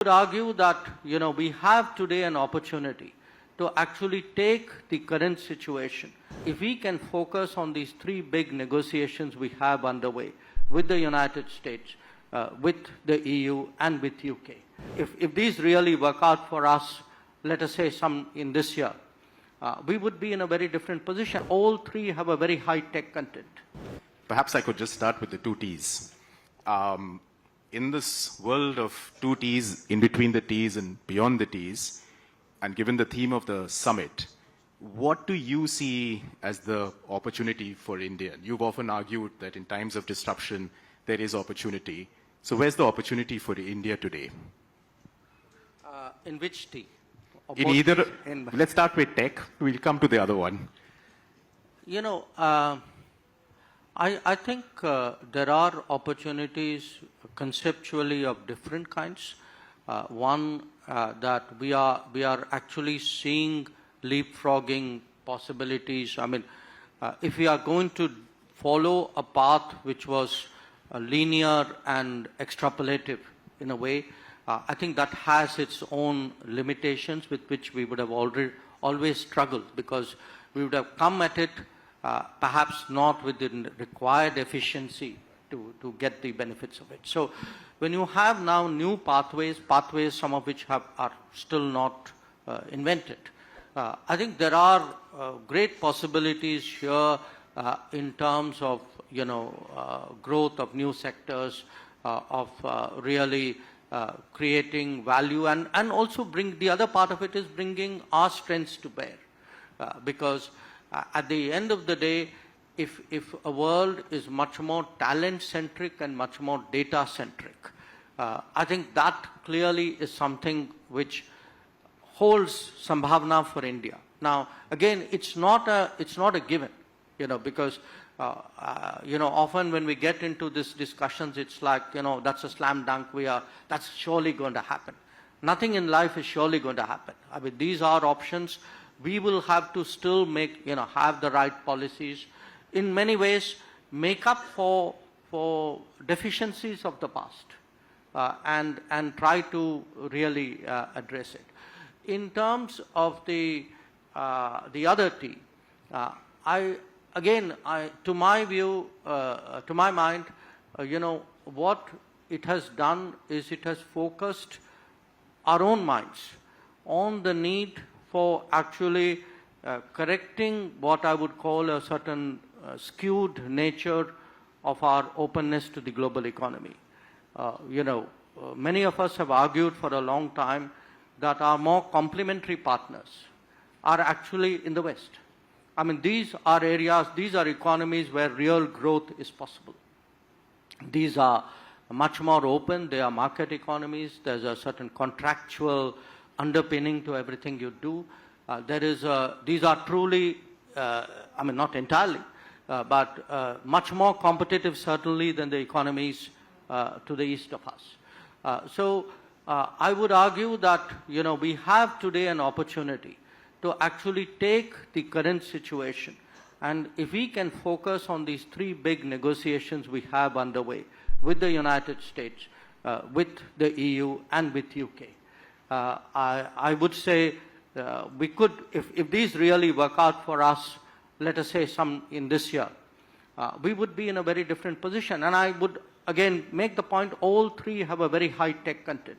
would argue that, we have today an opportunity to actually take the current situation. If we can focus on these three big negotiations we have underway with the United States, with the EU and with UK, if these really work out for us, let us say some in this year, we would be in a very different position. All three have a very high tech content. Perhaps I could just start with the two T's. In this world of two T's, in between the T's and beyond the T's, and given the theme of the summit, what do you see as the opportunity for India? You've often argued that in times of disruption, there is opportunity. So where's the opportunity for India today? In which T? In either, let's start with tech. We'll come to the other one. I think there are opportunities conceptually of different kinds. One, that we are actually seeing leapfrogging possibilities. I mean, if we are going to follow a path which was linear and extrapolative in a way, I think that has its own limitations with which we would have always struggled, because we would have come at it perhaps not with the required efficiency to get the benefits of it. So when you have now new pathways some of which are still not invented, I think there are great possibilities here in terms of growth of new sectors, of really creating value, and also the other part of it is bringing our strengths to bear, because at the end of the day, if a world is much more talent-centric and much more data-centric, I think that clearly is something which holds sambhavna for India. Now, again, it's not a given, because often when we get into these discussions, it's like, that's a slam dunk. That's surely going to happen. Nothing in life is surely going to happen. I mean, these are options. We will have to still have the right policies. In many ways, make up for deficiencies of the past, and try to really address it. In terms of the other T, to my view, to my mind, what it has done is it has focused our own minds on the need for actually correcting what I would call a certain skewed nature of our openness to the global economy. Many of us have argued for a long time that our more complementary partners are actually in the West. I mean, these are areas, these are economies where real growth is possible. These are much more open, they are market economies, there's a certain contractual underpinning to everything you do. These are truly, not entirely, but much more competitive certainly than the economies to the east of us. So I would argue that, we have today an opportunity to actually take the current situation, and if we can focus on these three big negotiations we have underway with the United States, with the EU and with UK, I would say we could, if these really work out for us, let us say some in this year, we would be in a very different position. And I would again make the point, all three have a very high tech content.